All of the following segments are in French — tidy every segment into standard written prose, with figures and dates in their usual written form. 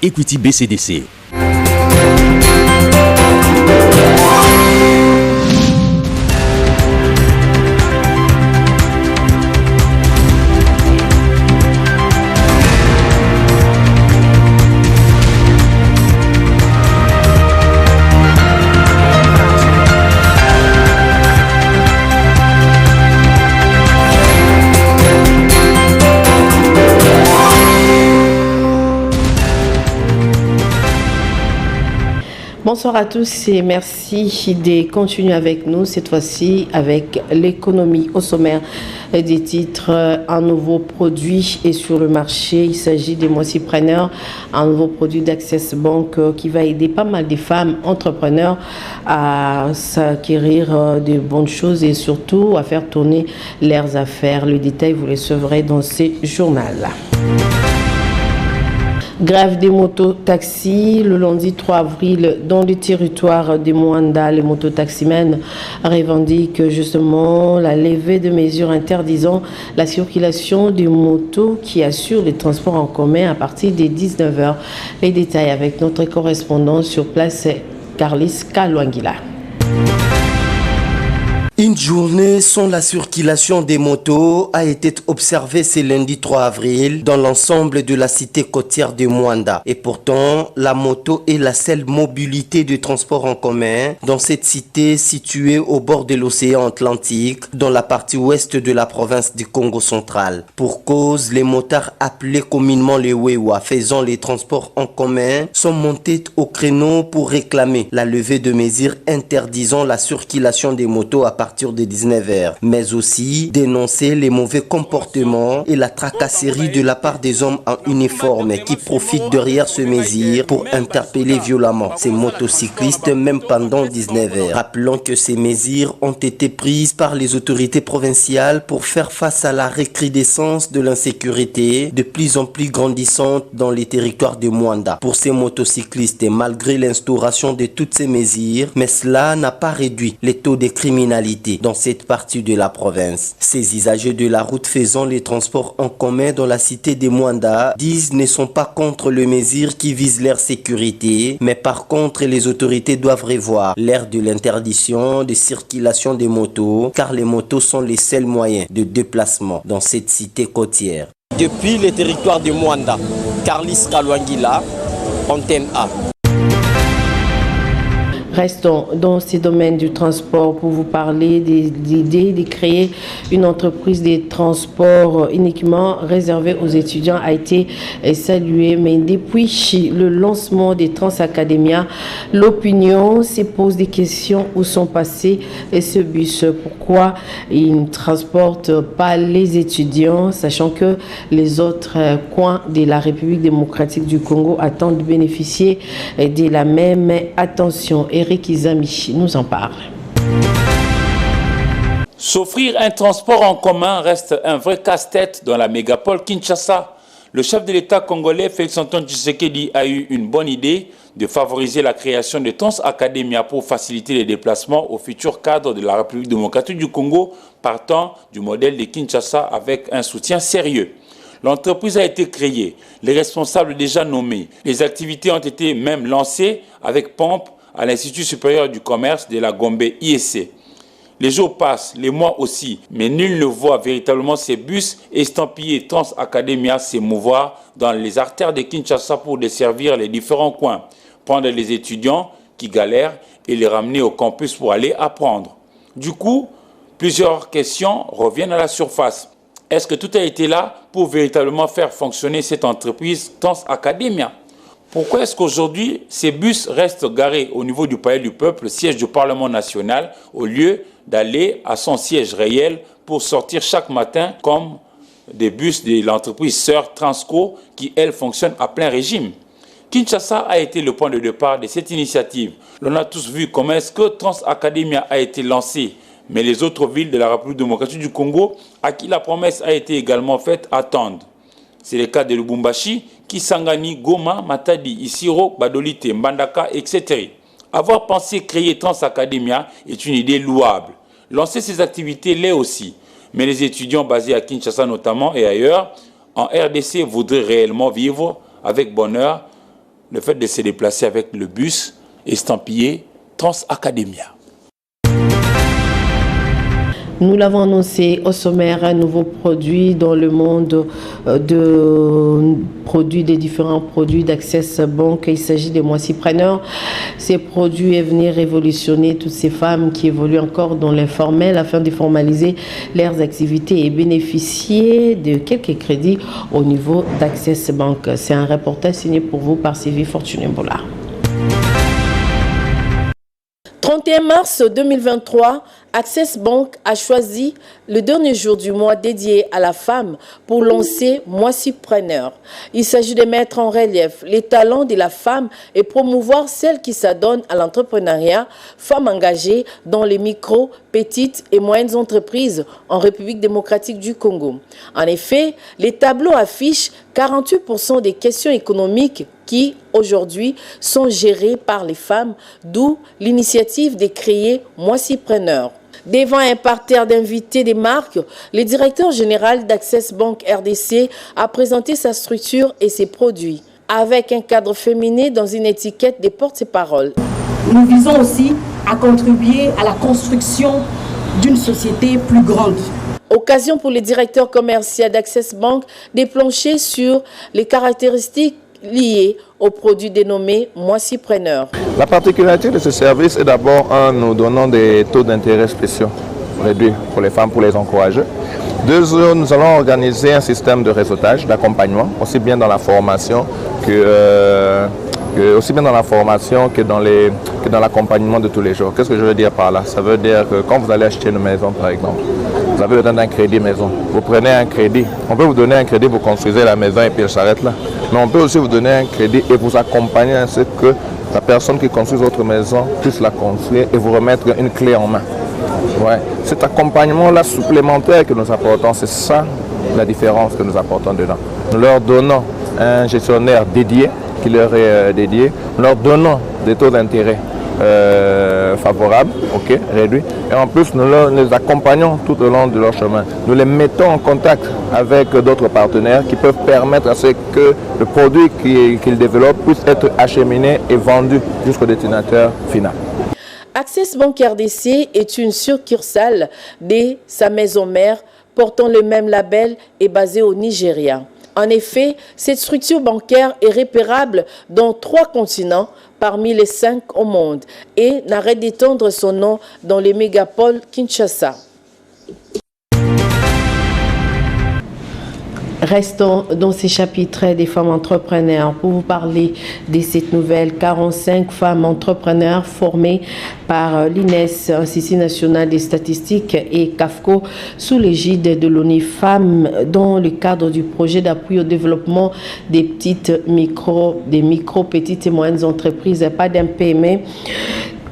Equity BCDC. Bonsoir à tous et merci de continuer avec nous, cette fois-ci avec l'économie au sommaire des titres. Un nouveau produit est sur le marché, il s'agit des Moissipreneurs, un nouveau produit d'Access Bank qui va aider pas mal de femmes entrepreneurs à s'acquérir de bonnes choses et surtout à faire tourner leurs affaires. Le détail, vous le recevrez dans ce journal. Grève des mototaxis le lundi 3 avril dans le territoire de Moanda. Les mototaximens revendiquent justement la levée de mesures interdisant la circulation des motos qui assurent les transports en commun à partir des 19h. Les détails avec notre correspondant sur place, Carlis Kalwangila. Une journée sans la circulation des motos a été observée ce lundi 3 avril dans l'ensemble de la cité côtière de Moanda. Et pourtant, la moto est la seule mobilité de transport en commun dans cette cité située au bord de l'océan Atlantique, dans la partie ouest de la province du Congo central. Pour cause, les motards appelés communément les Wewa, faisant les transports en commun, sont montés au créneau pour réclamer la levée de mesures interdisant la circulation des motos à partir de 19h, mais aussi dénoncer les mauvais comportements et la tracasserie de la part des hommes en uniforme qui profitent derrière ce mesure pour interpeller violemment ces motocyclistes même pendant 19h. Rappelons que ces mesures ont été prises par les autorités provinciales pour faire face à la recrudescence de l'insécurité de plus en plus grandissante dans les territoires de Moanda. Pour ces motocyclistes, malgré l'instauration de toutes ces mesures, mais cela n'a pas réduit les taux de criminalité dans cette partie de la province. Ces usagers de la route faisant les transports en commun dans la cité de Moanda disent ne sont pas contre les mesures qui visent leur sécurité, mais par contre les autorités doivent revoir l'ère de l'interdiction de circulation des motos, car les motos sont les seuls moyens de déplacement dans cette cité côtière. Depuis le territoire de Moanda, Carlis Kalwangila, Antenne A. Restons dans ces domaines du transport pour vous parler des idées de créer une entreprise de transport uniquement réservée aux étudiants a été saluée. Mais depuis le lancement des Transacademia, l'opinion se pose des questions où sont passés ce bus. Pourquoi ils ne transportent pas les étudiants, sachant que les autres coins de la République démocratique du Congo attendent de bénéficier de la même attention. Eric Izami nous en parle. S'offrir un transport en commun reste un vrai casse-tête dans la mégapole Kinshasa. Le chef de l'État congolais, Félix-Antoine Tshisekedi, a eu une bonne idée de favoriser la création de Transacademia pour faciliter les déplacements aux futurs cadres de la République démocratique du Congo, partant du modèle de Kinshasa avec un soutien sérieux. L'entreprise a été créée, les responsables déjà nommés, les activités ont été même lancées avec pompe à l'Institut supérieur du commerce de la Gombe IEC. Les jours passent, les mois aussi, mais nul ne voit véritablement ces bus estampillés Transacademia s'émouvoir dans les artères de Kinshasa pour desservir les différents coins, prendre les étudiants qui galèrent et les ramener au campus pour aller apprendre. Du coup, plusieurs questions reviennent à la surface. Est-ce que tout a été là pour véritablement faire fonctionner cette entreprise Transacademia ? Pourquoi est-ce qu'aujourd'hui, ces bus restent garés au niveau du Palais du Peuple, siège du Parlement national, au lieu d'aller à son siège réel pour sortir chaque matin comme des bus de l'entreprise sœur Transco qui, elle, fonctionne à plein régime? Kinshasa a été le point de départ de cette initiative. L'on a tous vu comment est-ce que Transacademia a été lancé, mais les autres villes de la République démocratique du Congo, à qui la promesse a été également faite, attendent. C'est le cas de Lubumbashi, Kisangani, Goma, Matadi, Isiro, Badolite, Mbandaka, etc. Avoir pensé créer Transacademia est une idée louable. Lancer ces activités l'est aussi. Mais les étudiants basés à Kinshasa notamment et ailleurs, en RDC, voudraient réellement vivre avec bonheur le fait de se déplacer avec le bus estampillé Trans Academia. Nous l'avons annoncé au sommaire, un nouveau produit dans le monde des différents produits d'Access Bank. Il s'agit des moissipreneurs. Ces produits est venir révolutionner toutes ces femmes qui évoluent encore dans l'informel afin de formaliser leurs activités et bénéficier de quelques crédits au niveau d'Access Bank. C'est un reportage signé pour vous par Sylvie Fortuné-Bollard. 31 mars 2023, Access Bank a choisi le dernier jour du mois dédié à la femme pour lancer Moissipreneur. Il s'agit de mettre en relief les talents de la femme et promouvoir celles qui s'adonnent à l'entrepreneuriat, femmes engagées dans les micro, petites et moyennes entreprises en République démocratique du Congo. En effet, les tableaux affichent 48% des questions économiques qui, aujourd'hui, sont gérées par les femmes, d'où l'initiative de créer Moissipreneur. Devant un parterre d'invités des marques, le directeur général d'Access Bank RDC a présenté sa structure et ses produits, avec un cadre féminin dans une étiquette des porte-paroles. Nous visons aussi à contribuer à la construction d'une société plus grande. Occasion pour le directeur commercial d'Access Bank de plancher sur les caractéristiques liées aux produits dénommés Moissipreneur. La particularité de ce service est d'abord, nous donnons des taux d'intérêt spéciaux réduits pour les femmes, pour les encourager. Deux, nous allons organiser un système de réseautage, d'accompagnement, aussi bien dans la formation que dans l'accompagnement de tous les jours. Qu'est-ce que je veux dire par là? Ça veut dire que quand vous allez acheter une maison, par exemple, vous avez besoin d'un crédit maison. Vous prenez un crédit. On peut vous donner un crédit, vous construisez la maison et puis elle s'arrête là. Mais on peut aussi vous donner un crédit et vous accompagner à ce que la personne qui construit votre maison puisse la construire et vous remettre une clé en main. Ouais. Cet accompagnement-là supplémentaire que nous apportons, c'est ça la différence que nous apportons dedans. Nous leur donnons un gestionnaire dédié, qui leur est dédié, nous leur donnons des taux d'intérêt favorables, réduits, et en plus nous les accompagnons tout au long de leur chemin. Nous les mettons en contact avec d'autres partenaires qui peuvent permettre à ce que le produit qu'ils développent puisse être acheminé et vendu jusqu'au destinataire final. Access Bank RDC est une succursale de sa maison mère portant le même label et basée au Nigeria. En effet, cette structure bancaire est repérable dans 3 continents parmi les 5 au monde et n'arrête d'étendre son nom dans les mégapoles Kinshasa. Restons dans ces chapitres des femmes entrepreneurs pour vous parler de cette nouvelle 45 femmes entrepreneurs formées par l'INES, Institut national des statistiques et CAFCO sous l'égide de l'ONU Femmes dans le cadre du projet d'appui au développement des micro, petites et moyennes entreprises, pas d'un PME.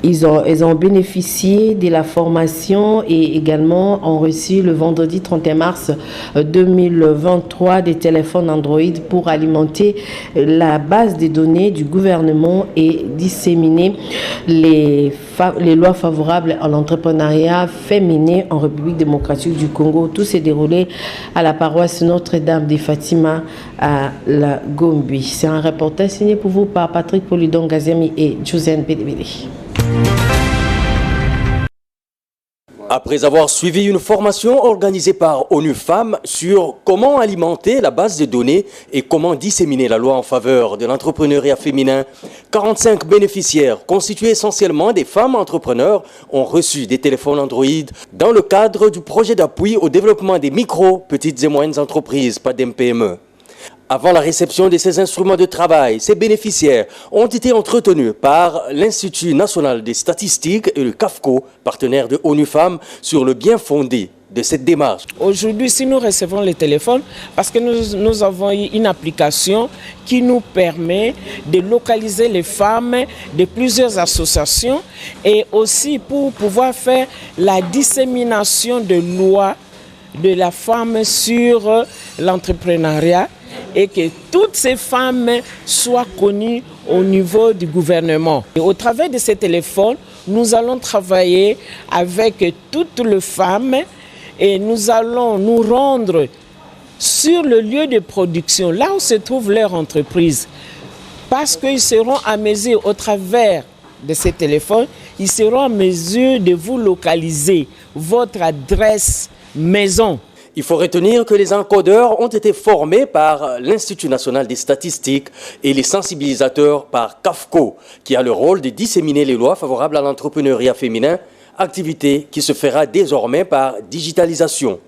Ils ont bénéficié de la formation et également ont reçu le vendredi 31 mars 2023 des téléphones Android pour alimenter la base des données du gouvernement et disséminer les lois favorables à l'entrepreneuriat féminin en République démocratique du Congo. Tout s'est déroulé à la paroisse Notre-Dame de Fatima à la Gombi. C'est un reportage signé pour vous par Patrick Polidon Gaziami et Josiane Bédébélé. Après avoir suivi une formation organisée par ONU Femmes sur comment alimenter la base de données et comment disséminer la loi en faveur de l'entrepreneuriat féminin, 45 bénéficiaires, constitués essentiellement des femmes entrepreneurs, ont reçu des téléphones Android dans le cadre du projet d'appui au développement des micro, petites et moyennes entreprises, pas d'MPME. Avant la réception de ces instruments de travail, ces bénéficiaires ont été entretenus par l'Institut national des statistiques et le CAFCO, partenaire de ONU Femmes, sur le bien fondé de cette démarche. Aujourd'hui, si nous recevons les téléphones, parce que nous avons une application qui nous permet de localiser les femmes de plusieurs associations et aussi pour pouvoir faire la dissémination de lois de la femme sur l'entrepreneuriat et que toutes ces femmes soient connues au niveau du gouvernement. Et au travers de ces téléphones, nous allons travailler avec toutes les femmes et nous allons nous rendre sur le lieu de production, là où se trouve leur entreprise, parce qu'ils seront à mesure, au travers de ces téléphones, ils seront en mesure de vous localiser votre adresse maison. Il faut retenir que les encodeurs ont été formés par l'Institut national des statistiques et les sensibilisateurs par CAFCO, qui a le rôle de disséminer les lois favorables à l'entrepreneuriat féminin, activité qui se fera désormais par digitalisation.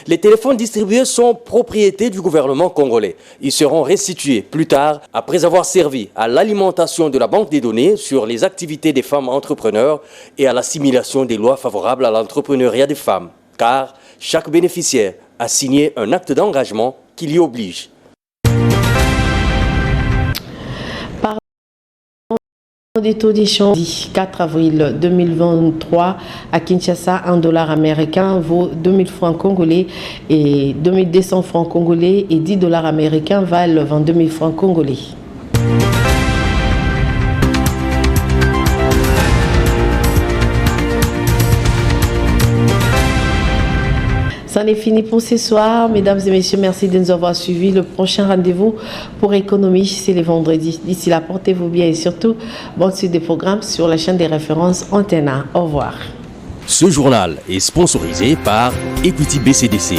Les téléphones distribués sont propriété du gouvernement congolais. Ils seront restitués plus tard après avoir servi à l'alimentation de la banque des données sur les activités des femmes entrepreneurs et à l'assimilation des lois favorables à l'entrepreneuriat des femmes. Car chaque bénéficiaire a signé un acte d'engagement qui l'y oblige. Des taux d'échange 4 avril 2023 à Kinshasa, $1 américain vaut 2000 francs congolais et 2200 francs congolais et $10 américains valent 22 000 francs congolais. C'en est fini pour ce soir. Mesdames et messieurs, merci de nous avoir suivis. Le prochain rendez-vous pour Économie, c'est le vendredi. D'ici là, portez-vous bien et surtout, bonne suite des programmes sur la chaîne des références Antena. Au revoir. Ce journal est sponsorisé par Equity BCDC.